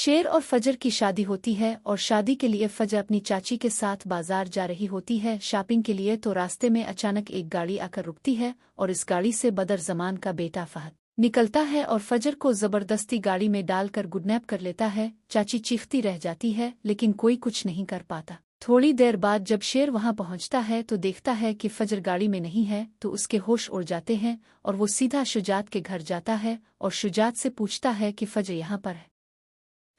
शेर और फजर की शादी होती है और शादी के लिए फजर अपनी चाची के साथ बाजार जा रही होती है शॉपिंग के लिए। तो रास्ते में अचानक एक गाड़ी आकर रुकती है और इस गाड़ी से बदर जमान का बेटा फहद निकलता है और फजर को जबरदस्ती गाड़ी में डालकर गुडनैप कर लेता है। चाची चीखती रह जाती है लेकिन कोई कुछ नहीं कर पाता। थोड़ी देर बाद जब शेर वहां पहुंचता है तो देखता है कि फजर गाड़ी में नहीं है तो उसके होश उड़ जाते हैं और वो सीधा शुजात के घर जाता है और शुजात से पूछता है कि फजर यहाँ पर है।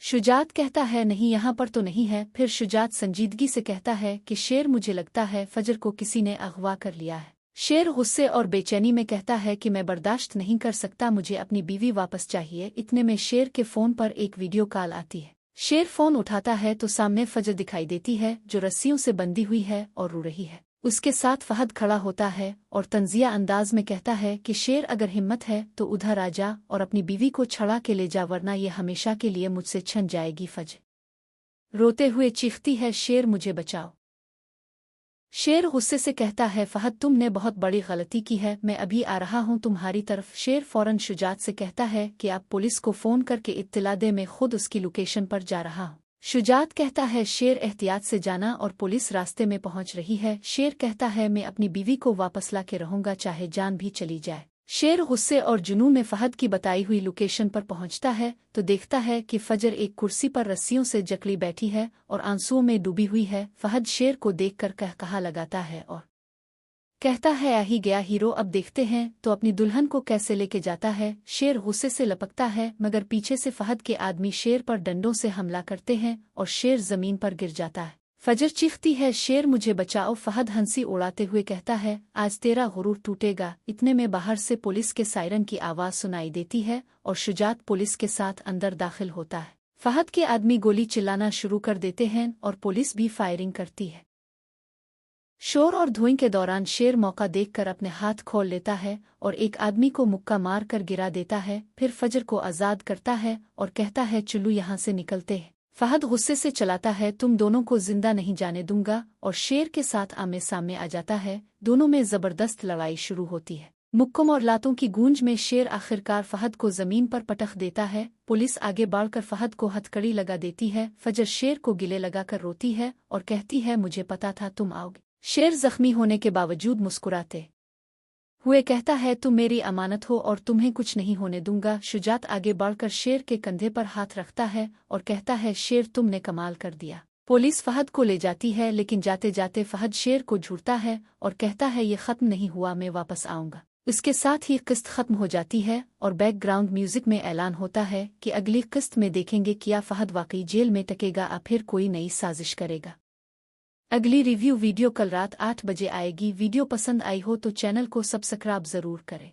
शुजात कहता है नहीं, यहाँ पर तो नहीं है। फिर शुजात संजीदगी से कहता है कि शेर, मुझे लगता है फजर को किसी ने अगवा कर लिया है। शेर गुस्से और बेचैनी में कहता है कि मैं बर्दाश्त नहीं कर सकता, मुझे अपनी बीवी वापस चाहिए। इतने में शेर के फोन पर एक वीडियो कॉल आती है। शेर फोन उठाता है तो सामने फजर दिखाई देती है जो रस्सियों से बंधी हुई है और रो रही है। उसके साथ फहद खड़ा होता है और तंजिया अंदाज में कहता है कि शेर, अगर हिम्मत है तो उधर आ जा और अपनी बीवी को छड़ा के ले जा, वरना ये हमेशा के लिए मुझसे छिन जाएगी। फजर रोते हुए चीखती है, शेर मुझे बचाओ। शेर गुस्से से कहता है, फहद तुमने बहुत बड़ी गलती की है, मैं अभी आ रहा हूँ तुम्हारी तरफ। शेर फौरन शुजात से कहता है कि आप पुलिस को फोन करके इत्तला दे, मैं खुद उसकी लोकेशन पर जा रहा हूँ। शुजात कहता है, शेर एहतियात से जाना और पुलिस रास्ते में पहुंच रही है। शेर कहता है, मैं अपनी बीवी को वापस ला के रहूंगा, चाहे जान भी चली जाए। शेर गुस्से और जुनून में फहद की बताई हुई लोकेशन पर पहुंचता है तो देखता है कि फजर एक कुर्सी पर रस्सियों से जकड़ी बैठी है और आंसुओं में डूबी हुई है। फहद शेर को देखकर कहा लगाता है और कहता है, आ ही गया हीरो, अब देखते हैं तो अपनी दुल्हन को कैसे लेके जाता है। शेर गुस्से से लपकता है मगर पीछे से फहद के आदमी शेर पर डंडों से हमला करते हैं और शेर जमीन पर गिर जाता है। फजर चीखती है, शेर मुझे बचाओ। फहद हंसी उड़ाते हुए कहता है, आज तेरा गुरूर टूटेगा। इतने में बाहर से पुलिस के सायरन की आवाज सुनाई देती है और शुजात पुलिस के साथ अंदर दाखिल होता है। फहद के आदमी गोली चिल्लाना शुरू कर देते हैं और पुलिस भी फायरिंग करती है। शोर और धुएं के दौरान शेर मौका देखकर अपने हाथ खोल लेता है और एक आदमी को मुक्का मार कर गिरा देता है। फिर फजर को आज़ाद करता है और कहता है, चलो यहाँ से निकलते हैं। फहद गुस्से से चलाता है, तुम दोनों को जिंदा नहीं जाने दूंगा, और शेर के साथ आमने सामने आ जाता है। दोनों में जबरदस्त लड़ाई शुरू होती है। मुक्कों और लातों की गूंज में शेर आखिरकार फहद को जमीन पर पटक देता है। पुलिस आगे बढ़कर फहद को हथकड़ी लगा देती है। फजर शेर को गिले लगाकर रोती है और कहती है, मुझे पता था तुम आओगे। शेर जख्मी होने के बावजूद मुस्कुराते हुए कहता है, तुम मेरी अमानत हो और तुम्हें कुछ नहीं होने दूंगा। शुजात आगे बढ़कर शेर के कंधे पर हाथ रखता है और कहता है, शेर तुमने कमाल कर दिया। पुलिस फहद को ले जाती है लेकिन जाते जाते फहद शेर को झूरता है और कहता है, ये खत्म नहीं हुआ, मैं वापस आऊंगा। इसके साथ ही किस्त खत्म हो जाती है और बैकग्राउंड म्यूजिक में ऐलान होता है कि अगली किस्त में देखेंगे क्या फहद वाकई जेल में टकेगा या फिर कोई नई साजिश करेगा। अगली रिव्यू वीडियो कल रात 8 बजे आएगी। वीडियो पसंद आई हो तो चैनल को सब्सक्राइब जरूर करें।